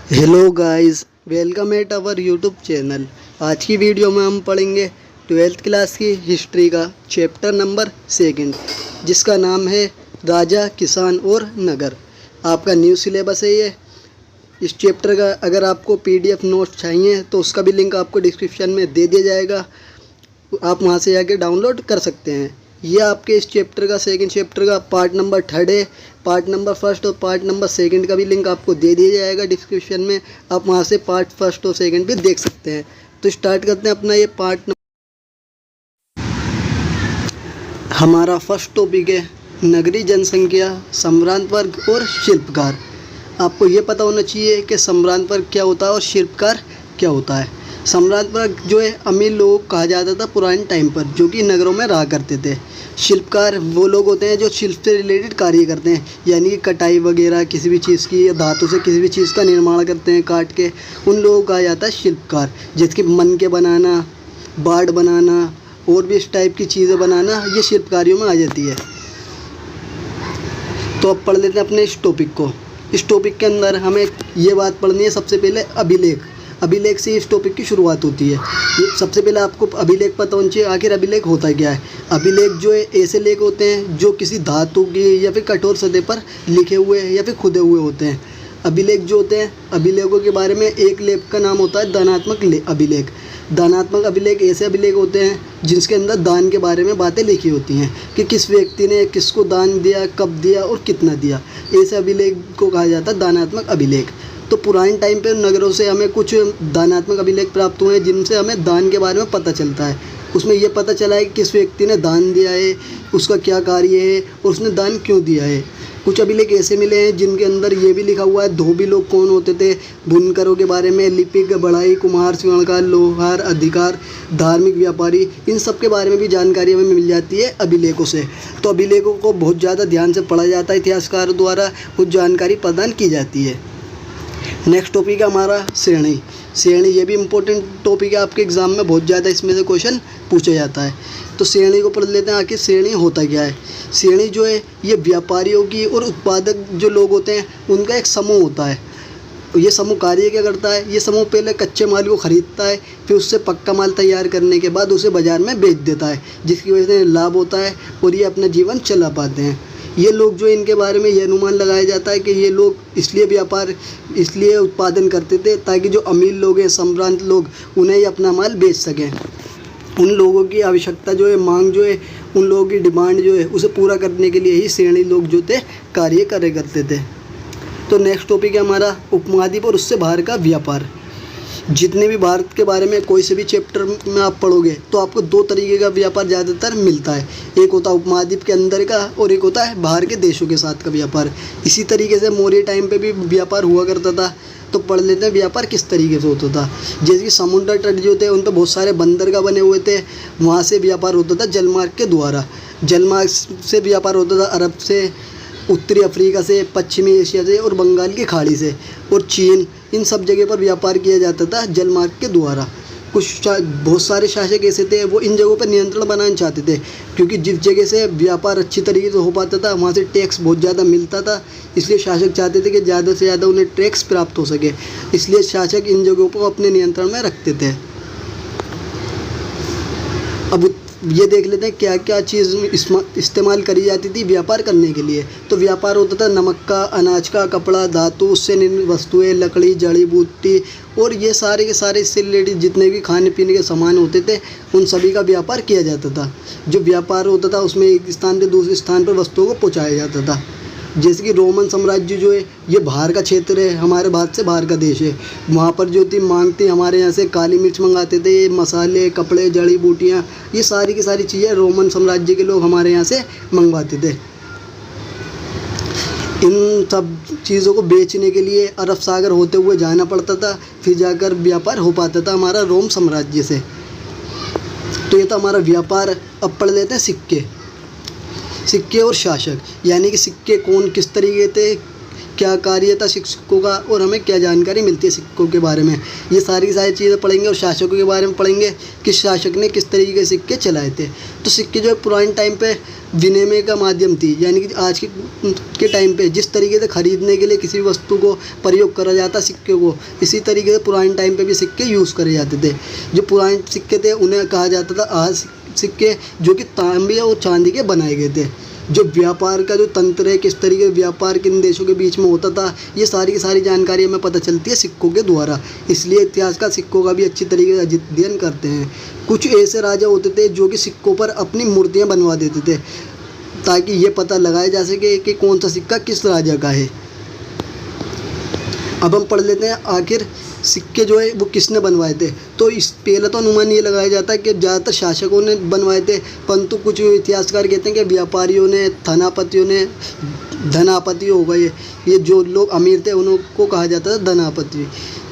Hello guys, welcome at our YouTube channel. आज की video में हम पढ़ेंगे 12th क्लास की हिस्ट्री का चैप्टर नंबर 2, जिसका नाम है राजा, किसान और नगर। आपका न्यू सिलेबस है ये। इस चैप्टर का अगर आपको पीडीएफ नोट्स चाहिए तो उसका भी लिंक आपको डिस्क्रिप्शन में दे दिया जाएगा, आप वहाँ से जाके डाउनलोड कर सकते हैं। ये आपके इस चैप्टर का सेकंड चैप्टर का पार्ट नंबर 3 है। पार्ट नंबर 1 और पार्ट नंबर 2 का भी लिंक आपको दे दिया जाएगा डिस्क्रिप्शन में, आप वहाँ से पार्ट 1 और 2 भी देख सकते हैं। तो स्टार्ट करते हैं अपना ये पार्ट। हमारा फर्स्ट टॉपिक है नगरीय जनसंख्या, सम्भ्रांत वर्ग और शिल्पकार। आपको ये पता होना चाहिए कि सम्भ्रांत वर्ग क्या होता है और शिल्पकार क्या होता है। सम्भ्रांत वर्ग जो है अमीर लोग कहा जाता था पुराने टाइम पर, जो कि नगरों में रहा करते थे। शिल्पकार वो लोग होते हैं जो शिल्प से रिलेटेड कार्य करते हैं, यानी कि कटाई वगैरह किसी भी चीज़ की या धातु से किसी भी चीज़ का निर्माण करते हैं काट के, उन लोगों को कहा जाता है शिल्पकार। जैसे कि मन के बनाना, बाड़ बनाना और भी इस टाइप की चीज़ें बनाना, ये शिल्पकारियों में आ जाती है। तो अब पढ़ लेते हैं अपने इस टॉपिक को। इस टॉपिक के अंदर हमें ये बात पढ़नी है, सबसे पहले अभिलेख। अभिलेख से इस टॉपिक की शुरुआत होती है। सबसे पहले आपको अभिलेख पता होना चाहिए, आखिर अभिलेख होता क्या है। अभिलेख जो है ऐसे लेख होते हैं जो किसी धातु की या फिर कठोर सतह पर लिखे हुए या फिर खुदे हुए होते हैं। अभिलेख जो होते हैं, अभिलेखों के बारे में एक लेख का नाम होता है दानात्मक अभिलेख। दानात्मक अभिलेख ऐसे अभिलेख होते हैं जिसके अंदर दान के बारे में बातें लिखी होती हैं कि किस व्यक्ति ने किसको दान दिया, कब दिया और कितना दिया। ऐसे अभिलेख को कहा जाता है दानात्मक अभिलेख। तो पुराने टाइम पे नगरों से हमें कुछ दानात्मक अभिलेख प्राप्त हुए हैं जिनसे हमें दान के बारे में पता चलता है। उसमें यह पता चला है कि किस व्यक्ति ने दान दिया है, उसका क्या कार्य है और उसने दान क्यों दिया है। कुछ अभिलेख ऐसे मिले हैं जिनके अंदर ये भी लिखा हुआ है धोबी लोग कौन होते थे, बुनकरों के बारे में, लिपिक, बढ़ाई, कुम्हार, स्वर्णकार, लोहार, अधिकार, धार्मिक, व्यापारी, इन सब के बारे में भी जानकारी हमें मिल जाती है अभिलेखों से। तो अभिलेखों को बहुत ज़्यादा ध्यान से पढ़ा जाता है, इतिहासकारों द्वारा कुछ जानकारी प्रदान की जाती है। नेक्स्ट टॉपिक है हमारा श्रेणी। श्रेणी ये भी इम्पोर्टेंट टॉपिक है, आपके एग्ज़ाम में बहुत ज़्यादा इसमें से क्वेश्चन पूछा जाता है। तो श्रेणी को पढ़ लेते हैं, आखिर श्रेणी होता क्या है। श्रेणी जो है ये व्यापारियों की और उत्पादक जो लोग होते हैं उनका एक समूह होता है। ये समूह कार्य क्या करता है, ये समूह पहले कच्चे माल को ख़रीदता है, फिर उससे पक्का माल तैयार करने के बाद उसे बाज़ार में बेच देता है, जिसकी वजह से लाभ होता है और ये अपना जीवन चला पाते हैं। ये लोग जो इनके बारे में ये अनुमान लगाया जाता है कि ये लोग इसलिए उत्पादन करते थे ताकि जो अमीर लोग हैं, सम्भ्रांत लोग, उन्हें ही अपना माल बेच सकें। उन लोगों की आवश्यकता जो है, मांग जो है, उन लोगों की डिमांड जो है, उसे पूरा करने के लिए ही श्रेणी लोग जो थे कार्य करे करते थे। तो नेक्स्ट टॉपिक है हमारा उपमहाद्वीप और उससे बाहर का व्यापार। जितने भी भारत के बारे में कोई से भी चैप्टर में आप पढ़ोगे तो आपको दो तरीके का व्यापार ज़्यादातर मिलता है। एक होता है उपमहाद्वीप के अंदर का और एक होता है बाहर के देशों के साथ का व्यापार। इसी तरीके से मौर्य टाइम पे भी व्यापार हुआ करता था। तो पढ़ लेते हैं व्यापार किस तरीके से होता था। जैसे कि समुद्र तट जो थे उन पर बहुत सारे बंदरगाह बने हुए थे, वहाँ से व्यापार होता था जलमार्ग के द्वारा। जलमार्ग से व्यापार होता था अरब से, उत्तरी अफ्रीका से, पश्चिमी एशिया से और बंगाल की खाड़ी से और चीन, इन सब जगह पर व्यापार किया जाता था जलमार्ग के द्वारा। बहुत सारे शासक ऐसे थे वो इन जगहों पर नियंत्रण बनाना चाहते थे, क्योंकि जिस जगह से व्यापार अच्छी तरीके से हो पाता था वहाँ से टैक्स बहुत ज़्यादा मिलता था। इसलिए शासक चाहते थे कि ज़्यादा से ज़्यादा उन्हें टैक्स प्राप्त हो सके, इसलिए शासक इन जगहों को अपने नियंत्रण में रखते थे। अब ये देख लेते हैं क्या क्या चीज़ इस्तेमाल करी जाती थी व्यापार करने के लिए। तो व्यापार होता था नमक का, अनाज का, कपड़ा, धातु, उससे निर्मित वस्तुएं, लकड़ी, जड़ी बूटी और ये सारे के सारे इससे रिलेटेड जितने भी खाने पीने के सामान होते थे उन सभी का व्यापार किया जाता था। जो व्यापार होता था उसमें एक स्थान से दूसरे स्थान पर वस्तुओं को पहुँचाया जाता था। जैसे कि रोमन साम्राज्य जो है ये बाहर का क्षेत्र है, हमारे भारत से बाहर का देश है। वहाँ पर जो थी मांग थी, हमारे यहाँ से काली मिर्च मंगाते थे, मसाले, कपड़े, जड़ी बूटियाँ, ये सारी की सारी चीज़ें रोमन साम्राज्य के लोग हमारे यहाँ से मंगवाते थे। इन सब चीज़ों को बेचने के लिए अरब सागर होते हुए जाना पड़ता था, फिर जाकर व्यापार हो पाता था हमारा रोम साम्राज्य से। तो ये था हमारा व्यापार। अब पढ़ लेते हैं सिक्के। सिक्के और शासक, यानी कि सिक्के कौन किस तरीके थे, क्या कार्य था सिक्कों का और हमें क्या जानकारी मिलती है सिक्कों के बारे में, ये सारी चीज़ें पढ़ेंगे। और शासकों के बारे में पढ़ेंगे, किस शासक ने किस तरीके के सिक्के चलाए थे। तो सिक्के जो है पुराने टाइम पे विनिमय का माध्यम थी, यानी कि आज के टाइम पे जिस तरीके से खरीदने के लिए किसी वस्तु को प्रयोग करा जाता सिक्के को, इसी तरीके से पुराने टाइम पे भी सिक्के यूज़ करे जाते थे। जो पुराने सिक्के थे उन्हें कहा जाता था आज सिक्के, जो कि तांबे और चांदी के बनाए गए थे। जो व्यापार का जो तंत्र है, किस तरीके से व्यापार किन देशों के बीच में होता था, ये सारी की सारी जानकारी हमें पता चलती है सिक्कों के द्वारा। इसलिए इतिहास का सिक्कों का भी अच्छी तरीके से अध्ययन करते हैं। कुछ ऐसे राजा होते थे जो कि सिक्कों पर अपनी मूर्तियाँ बनवा देते थे, ताकि ये पता लगाया जा सके कि कौन सा सिक्का किस राजा का है। अब हम पढ़ लेते हैं आखिर सिक्के जो है वो किसने बनवाए थे। तो इस पहले तो अनुमान ये लगाया जाता है कि ज़्यादातर शासकों ने बनवाए थे, परंतु कुछ इतिहासकार कहते हैं कि व्यापारियों ने, धनापतियों ने, धनापति हो गए, ये जो लोग अमीर थे उनको कहा जाता था धनापति,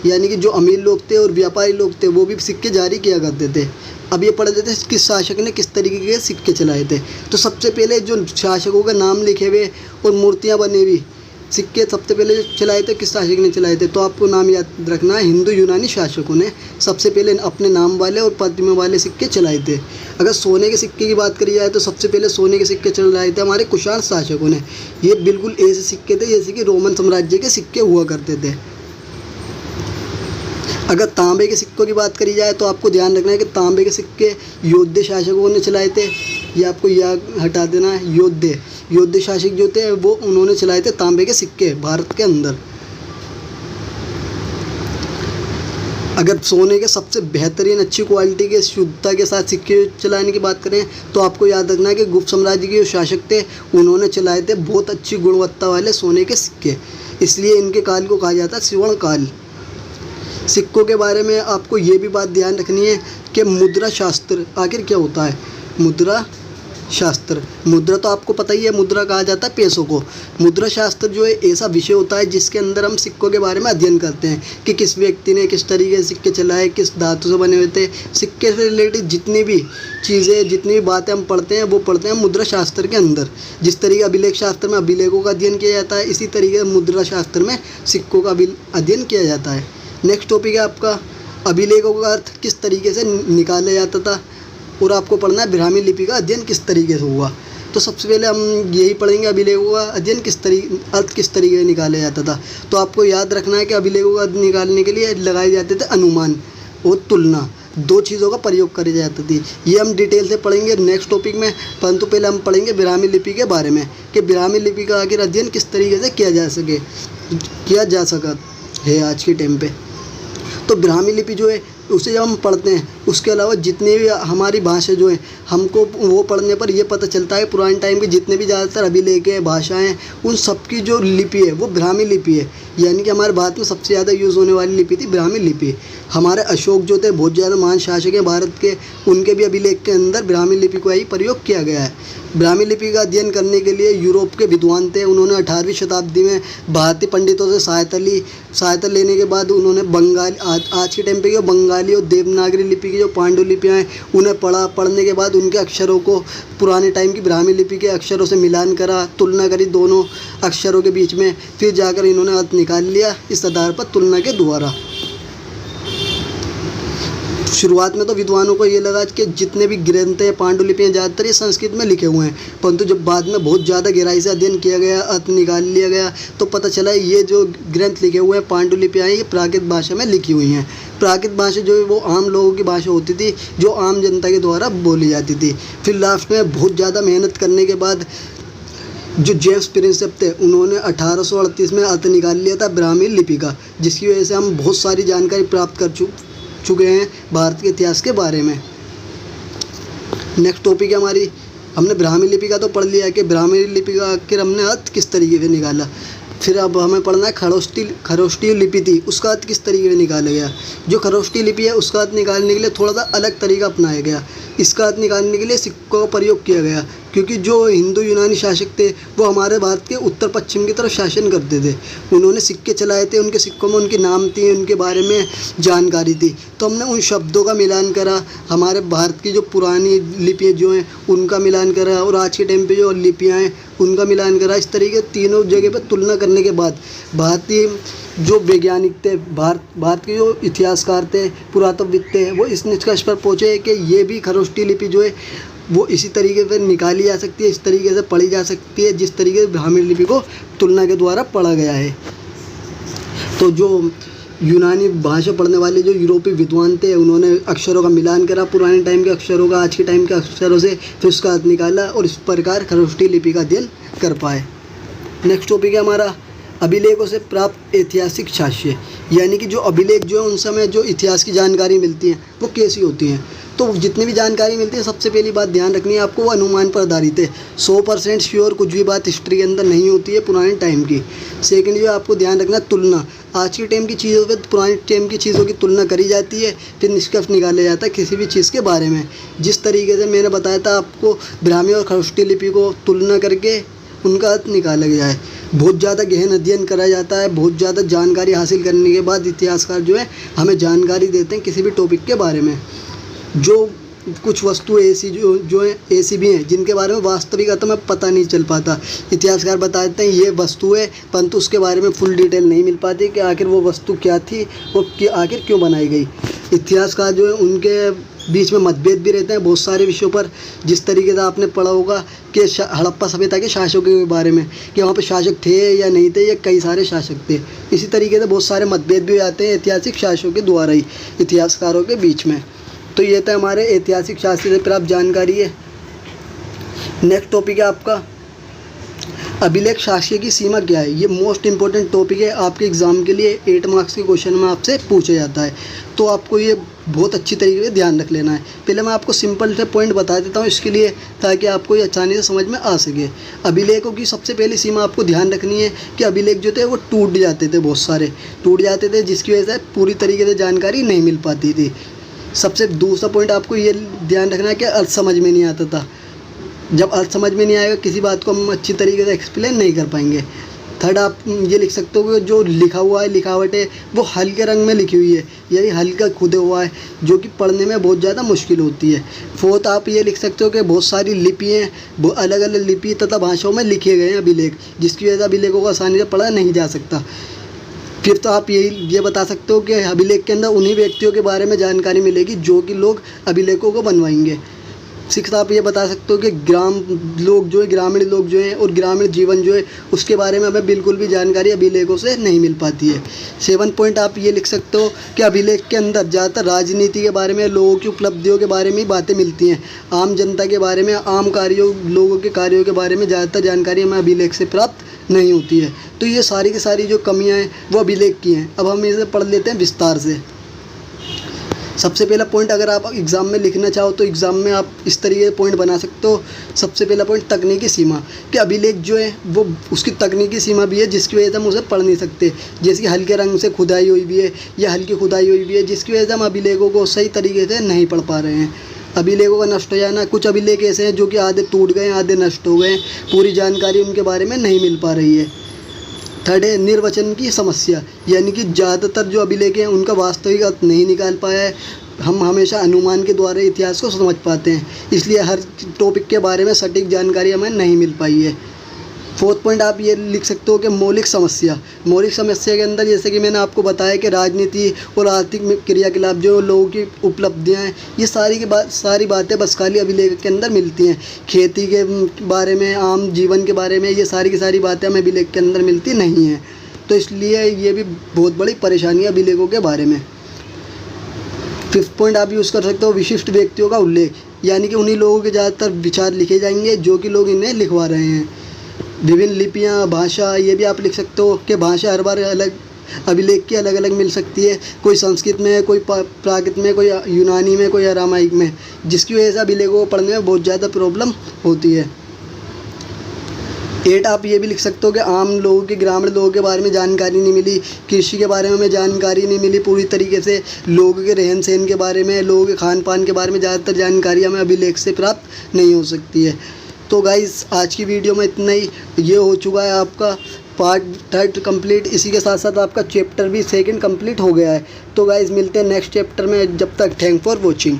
यानी कि जो अमीर लोग थे और व्यापारी लोग थे वो भी सिक्के जारी किया करते थे। अब ये पढ़ लेते हैं किस शासक ने किस तरीके के सिक्के चलाए थे। तो सबसे पहले जो शासकों का नाम लिखे हुए और मूर्तियाँ बने हुई सिक्के सबसे पहले जो चलाए थे किस शासक ने चलाए थे, तो आपको नाम याद रखना है, हिंदू यूनानी शासकों ने सबसे पहले अपने नाम वाले और प्रतिमा वाले सिक्के चलाए थे। अगर सोने के सिक्के की बात करी जाए तो सबसे पहले सोने के सिक्के चलाए थे हमारे कुषाण शासकों ने। ये बिल्कुल ऐसे सिक्के थे जैसे कि रोमन साम्राज्य के सिक्के हुआ करते थे। अगर तांबे के सिक्कों की बात करी जाए तो आपको ध्यान रखना है कि तांबे के सिक्के योद्धे शासकों ने चलाए थे। ये आपको याद हटा देना है, योद्धे शासक जो थे वो उन्होंने चलाए थे तांबे के सिक्के भारत के अंदर। अगर सोने के सबसे बेहतरीन अच्छी क्वालिटी के शुद्धता के साथ सिक्के चलाने की बात करें तो आपको याद रखना है कि गुप्त साम्राज्य के जो शासक थे उन्होंने चलाए थे बहुत अच्छी गुणवत्ता वाले सोने के सिक्के, इसलिए इनके काल को कहा जाता है स्वर्ण काल। सिक्कों के बारे में आपको ये भी बात ध्यान रखनी है कि मुद्रा शास्त्र आखिर क्या होता है। मुद्रा शास्त्र, मुद्रा तो आपको पता ही है, मुद्रा कहा जाता है पैसों को। मुद्रा शास्त्र जो है ऐसा विषय होता है जिसके अंदर हम सिक्कों के बारे में अध्ययन करते हैं कि किस व्यक्ति ने किस तरीके से सिक्के चलाए, किस धातु से बने हुए थे। सिक्के से रिलेटेड जितनी भी चीज़ें, जितनी भी बातें हम पढ़ते हैं वो पढ़ते हैं मुद्रा शास्त्र के अंदर। जिस तरीके अभिलेख शास्त्र में अभिलेखों का अध्ययन किया जाता है, इसी तरीके से मुद्रा शास्त्र में सिक्कों का अध्ययन किया जाता है। नेक्स्ट टॉपिक है आपका अभिलेखों का अर्थ किस तरीके से निकाला जाता था, और आपको पढ़ना है ब्राह्मी लिपि का अध्ययन किस तरीके से हुआ। तो सबसे पहले हम यही पढ़ेंगे अभिलेखों का अध्ययन अर्थ किस तरीके से निकाला जाता था। तो आपको याद रखना है कि अभिलेखों का अर्थ निकालने के लिए लगाए जाते थे अनुमान और तुलना, दो चीज़ों का प्रयोग करे जाते थे। ये हम डिटेल से पढ़ेंगे नेक्स्ट टॉपिक में, परंतु पहले हम पढ़ेंगे ब्राह्मी लिपि के बारे में कि ब्राह्मी लिपि का आखिर अध्ययन किस तरीके से किया जा सका है आज के टाइम पे। तो ब्राह्मी लिपि जो है उसे जब हम पढ़ते हैं, उसके अलावा जितने भी हमारी भाषा जो है हमको वो पढ़ने पर ये पता चलता है पुराने टाइम के जितने भी ज़्यादातर अभिलेख हैं, भाषाएं, उन सब की जो लिपि है वो ब्राह्मी लिपि है। यानी कि हमारे भारत में सबसे ज़्यादा यूज़ होने वाली लिपि थी ब्राह्मी लिपि। हमारे अशोक जो थे बहुत ज़्यादा महान शासक हैं भारत के, उनके भी अभिलेख के अंदर ब्राह्मी लिपि को ही प्रयोग किया गया है। ब्राह्मी लिपि का अध्ययन करने के लिए यूरोप के विद्वान थे, उन्होंने 18वीं शताब्दी में भारतीय पंडितों से सहायता लेने के बाद उन्होंने आज के टाइम पे जो बंगाली और देवनागरी लिपि की जो पांडुलिपियाँ हैं उन्हें पढ़ने के बाद उनके अक्षरों को पुराने टाइम की ब्राह्मी लिपि के अक्षरों से मिलान करा, तुलना करी दोनों अक्षरों के बीच में, फिर जाकर इन्होंने अर्थ निकाल लिया इस आधार पर तुलना के द्वारा। शुरुआत में तो विद्वानों को ये लगा कि जितने भी ग्रंथ हैं, पांडुलिपियाँ ज़्यादातर ये संस्कृत में लिखे हुए हैं, परंतु जब बाद में बहुत ज़्यादा गहराई से अध्ययन किया गया, अर्थ निकाल लिया गया, तो पता चला ये जो ग्रंथ लिखे हुए हैं पांडुलिपियाँ ये प्राकृत भाषा में लिखी हुई हैं। प्राकृत भाषा जो है वो आम लोगों की भाषा होती थी, जो आम जनता के द्वारा बोली जाती थी। फिर लास्ट में बहुत ज़्यादा मेहनत करने के बाद जो जेम्स प्रिंसेप थे उन्होंने 1838 में अर्थ निकाल लिया था ब्राह्मी लिपि का, जिसकी वजह से हम बहुत सारी जानकारी प्राप्त कर चुके हैं भारत के इतिहास के बारे में। नेक्स्ट टॉपिक है हमारी, हमने ब्राह्मी लिपि का तो पढ़ लिया कि ब्राह्मी लिपि का आखिर हमने अर्थ किस तरीके से निकाला। फिर अब हमें पढ़ना है खरोष्टी लिपि थी, उसका अर्थ किस तरीके से निकाला गया। जो खरोष्टी लिपि है उसका अर्थ निकालने के लिए थोड़ा सा अलग तरीका अपनाया गया। इसका अर्थ निकालने के लिए सिक्कों का प्रयोग किया गया, क्योंकि जो हिंदू यूनानी शासक थे वो हमारे भारत के उत्तर पश्चिम की तरफ शासन करते थे। उन्होंने सिक्के चलाए थे, उनके सिक्कों में उनके नाम थे, उनके बारे में जानकारी थी। तो हमने उन शब्दों का मिलान करा, हमारे भारत की जो पुरानी लिपियाँ जो हैं उनका मिलान करा और आज के टाइम पे जो लिपियाँ हैं उनका मिलान करा। इस तरीके तीनों जगह पर तुलना करने के बाद भारतीय जो वैज्ञानिक थे, भारत के जो इतिहासकार थे, पुरातत्वविद थे, वो इस निष्कर्ष पर पहुँचे कि ये भी खरोष्टी लिपि जो है वो इसी तरीके से निकाली जा सकती है, इस तरीके से पढ़ी जा सकती है जिस तरीके से ब्राह्मी लिपि को तुलना के द्वारा पढ़ा गया है। तो जो यूनानी भाषा पढ़ने वाले जो यूरोपीय विद्वान थे उन्होंने अक्षरों का मिलान करा, पुराने टाइम के अक्षरों का आज के टाइम के अक्षरों से, फिर उसका अर्थ निकाला और इस प्रकार खरोष्टी लिपि का अध्ययन कर पाए। नेक्स्ट टॉपिक है हमारा अभिलेखों से प्राप्त ऐतिहासिक साक्ष्य, यानी कि जो अभिलेख जो है उन समय जो इतिहास की जानकारी मिलती है वो कैसी होती हैं। तो जितनी भी जानकारी मिलती है सबसे पहली बात ध्यान रखनी है आपको, वो अनुमान पर आधारित है। 100% श्योर कुछ भी बात हिस्ट्री के अंदर नहीं होती है पुराने टाइम की। सेकेंड जो आपको ध्यान रखना, तुलना, आज के टाइम की चीज़ों पे पुराने टाइम की चीज़ों की तुलना करी जाती है, फिर निष्कर्ष निकाला जाता है किसी भी चीज़ के बारे में। जिस तरीके से मैंने बताया था आपको, ब्राह्मी और खरोष्टी लिपि को तुलना करके उनका अर्थ निकाला गया है। बहुत ज़्यादा गहन अध्ययन करा जाता है, बहुत ज़्यादा जानकारी हासिल करने के बाद इतिहासकार जो है हमें जानकारी देते हैं किसी भी टॉपिक के बारे में। जो कुछ वस्तु ऐसी जो है ऐसी भी हैं जिनके बारे में वास्तविक अर्थ में पता नहीं चल पाता, इतिहासकार बताते हैं ये वस्तु है, परंतु उसके बारे में फुल डिटेल नहीं मिल पाती कि आखिर वो वस्तु क्या थी और आखिर क्यों बनाई गई। इतिहासकार जो है उनके बीच में मतभेद भी रहते हैं बहुत सारे विषयों पर। जिस तरीके से आपने पढ़ा होगा कि हड़प्पा सभ्यता के शासकों के बारे में कि वहाँ पे शासक थे या नहीं थे, या कई सारे शासक थे। इसी तरीके से बहुत सारे मतभेद भी आते हैं ऐतिहासिक शासकों के द्वारा ही इतिहासकारों के बीच में। तो ये तो हमारे ऐतिहासिक शास्त्र से प्राप्त जानकारी है। नेक्स्ट टॉपिक है आपका अभिलेख साक्ष्य की सीमा क्या है। ये मोस्ट इंपॉर्टेंट टॉपिक है आपके एग्ज़ाम के लिए, 8 मार्क्स के क्वेश्चन में आपसे पूछा जाता है। तो आपको ये बहुत अच्छी तरीके से ध्यान रख लेना है। पहले मैं आपको सिंपल से पॉइंट बता देता हूँ इसके लिए, ताकि आपको ये आसानी से समझ में आ सके। अभिलेखों की सबसे पहली सीमा आपको ध्यान रखनी है कि अभिलेख जो थे वो टूट जाते थे, बहुत सारे टूट जाते थे, जिसकी वजह से पूरी तरीके से जानकारी नहीं मिल पाती थी। सबसे दूसरा पॉइंट आपको ये ध्यान रखना है कि अर्थ समझ में नहीं आता था। जब अर्थ समझ में नहीं आएगा किसी बात को हम अच्छी तरीके से एक्सप्लेन नहीं कर पाएंगे। थर्ड आप ये लिख सकते हो कि जो लिखा हुआ है, लिखावट है, वो हल्के रंग में लिखी हुई है, यानी हल्का खुदा हुआ है, जो कि पढ़ने में बहुत ज़्यादा मुश्किल होती है। फोर्थ आप ये लिख सकते हो कि बहुत सारी लिपि हैं, वो अलग अलग लिपि तथा भाषाओं में लिखे गए हैं अभिलेख, जिसकी वजह से अभिलेखों को आसानी से पढ़ा नहीं जा सकता। फिर तो आप ये बता सकते हो कि अभिलेख के अंदर उन्हीं व्यक्तियों के बारे में जानकारी मिलेगी जो कि लोग अभिलेखों को बनवाएंगे। सिक्स आप ये बता सकते हो कि ग्रामीण लोग जो हैं और ग्रामीण जीवन जो है उसके बारे में हमें बिल्कुल भी जानकारी अभिलेखों से नहीं मिल पाती है। 7 पॉइंट आप ये लिख सकते हो कि अभिलेख के अंदर ज़्यादातर राजनीति के बारे में, लोगों की उपलब्धियों के बारे में ही बातें मिलती हैं। आम जनता के बारे में, आम कार्यों, लोगों के कार्यों के बारे में ज़्यादातर जानकारी हमें अभिलेख से प्राप्त नहीं होती है। तो ये सारी की सारी जो कमियाँ हैं वो अभिलेख की हैं। अब हम इसे पढ़ लेते हैं विस्तार से। सबसे पहला पॉइंट अगर आप एग्ज़ाम में लिखना चाहो तो एग्ज़ाम में आप इस तरीके से पॉइंट बना सकते हो। सबसे पहला पॉइंट तकनीकी सीमा, कि अभिलेख जो है वो उसकी तकनीकी सीमा भी है जिसकी वजह से हम उसे पढ़ नहीं सकते। जैसे कि हल्के रंग से खुदाई हुई भी है या हल्की खुदाई हुई भी है, जिसकी वजह से हम अभिलेखों को सही तरीके से नहीं पढ़ पा रहे हैं। अभिलेखों का नष्ट हो जाना, कुछ अभिलेख ऐसे हैं जो कि आधे टूट गए, आधे नष्ट हो गए, पूरी जानकारी उनके बारे में नहीं मिल पा रही है। थर्ड है निर्वचन की समस्या, यानी कि ज़्यादातर जो अभिलेख हैं उनका वास्तविक अर्थ नहीं निकाल पाया है। हम हमेशा अनुमान के द्वारा इतिहास को समझ पाते हैं, इसलिए हर टॉपिक के बारे में सटीक जानकारी हमें नहीं मिल पाई है। फोर्थ पॉइंट आप ये लिख सकते हो कि मौलिक समस्या। मौलिक समस्या के अंदर जैसे कि मैंने आपको बताया कि राजनीति और आर्थिक क्रियाकलाप जो लोगों की उपलब्धियां हैं, ये सारी बातें बस खाली अभिलेख के अंदर मिलती हैं। खेती के बारे में, आम जीवन के बारे में, ये सारी की सारी बातें हमें अभिलेख के अंदर मिलती नहीं हैं। तो इसलिए ये भी बहुत बड़ी परेशानी है अभिलेखों के बारे में। फिफ्थ पॉइंट आप यूज़ कर सकते हो विशिष्ट व्यक्तियों का उल्लेख, यानी कि उन्हीं लोगों के ज़्यादातर विचार लिखे जाएंगे जो कि लोग इन्हें लिखवा रहे हैं। विभिन्न लिपियाँ, भाषा, ये भी आप लिख सकते हो कि भाषा हर बार अलग अभिलेख की अलग अलग मिल सकती है। कोई संस्कृत में है, कोई प्राकृत में, कोई यूनानी में, कोई अरामाइक में, जिसकी वजह से अभिलेखों को पढ़ने में बहुत ज़्यादा प्रॉब्लम होती है। 8 आप ये भी लिख सकते हो कि आम लोगों के, ग्रामीण लोगों के बारे में जानकारी नहीं मिली, कृषि के बारे में हमें जानकारी नहीं मिली पूरी तरीके से, लोगों के रहन सहन के बारे में, लोगों के खान पान के बारे में ज़्यादातर जानकारी हमें अभिलेख से प्राप्त नहीं हो सकती है। तो गाइस आज की वीडियो में इतना ही। ये हो चुका है आपका पार्ट 3 कंप्लीट। इसी के साथ साथ आपका चैप्टर भी 2 कंप्लीट हो गया है। तो गाइस मिलते हैं नेक्स्ट चैप्टर में, जब तक थैंक फॉर वॉचिंग।